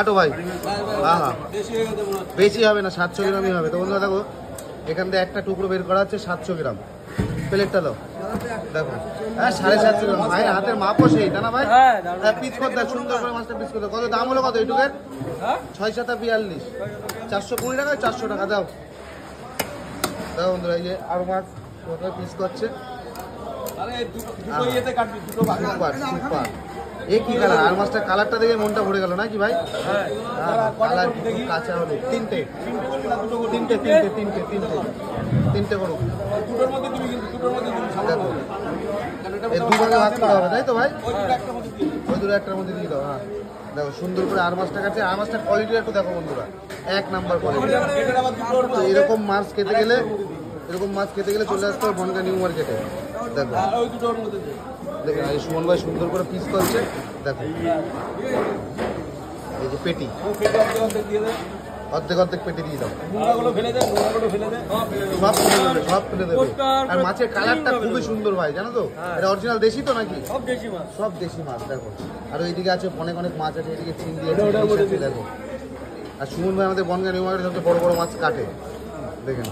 কাটো ভাই। হ্যাঁ হ্যাঁ, বেশি হবে না, 700 গ্রামই হবে। তো বন্ধুরা দেখো, এখান থেকে একটা টুকরো বের করা হচ্ছে 700 গ্রাম। প্লেটটা দাও, দেখো। হ্যাঁ, 750 গ্রাম। ভাই হাতের মাপও সেই, তাই না ভাই? হ্যাঁ, পিস করে দাও, সুন্দর করে মাছটা পিস করে দাও। কত দাম হলো, কত এইটুকের? 6-7-42, 420 টাকা, 400 টাকা দাও। দাও বন্ধুরা, এই যে আরো মাছ পিস করছে। এই কি কালার, আর মাছটা কালারটা দেখে মনটা ভরে গেল নাকি ভাই? কালার কাঁচা হলো। তিনটে করো। এই দুভাগে ভাগ করা হবে, তাই তো ভাই? ওই দুটো একটার মধ্যে দিয়ে দাও। হ্যাঁ দেখো, সুন্দর করে আর মাছটা কাছে। আর মাছটার কোয়ালিটি একটু দেখো বন্ধুরা, 1 নাম্বার কোয়ালিটি। তো এরকম মাছ খেতে গেলে চলে আসতে হবে বনগাঁ নিউ মার্কেটে। দেখো দেখেন, এই সুমন ভাই সুন্দর করে পিস করছে। দেখো, এই যে পেটি, অর্ধেক পেটি দিয়ে দাও। সব ফেলে দেবে। আর মাছের কালারটা খুবই সুন্দর ভাই, জানো তো? এটা অরিজিনাল দেশি তো নাকি? সব দেশি মাছ। দেখো, আর ওইদিকে আছে অনেক মাছ আছে, এদিকে চিংড়ি আছে। দেখো, আর সুমন ভাই আমাদের বনগাঁ নিউ মার্কেটে সবচেয়ে বড় মাছ কাটে। দেখেন,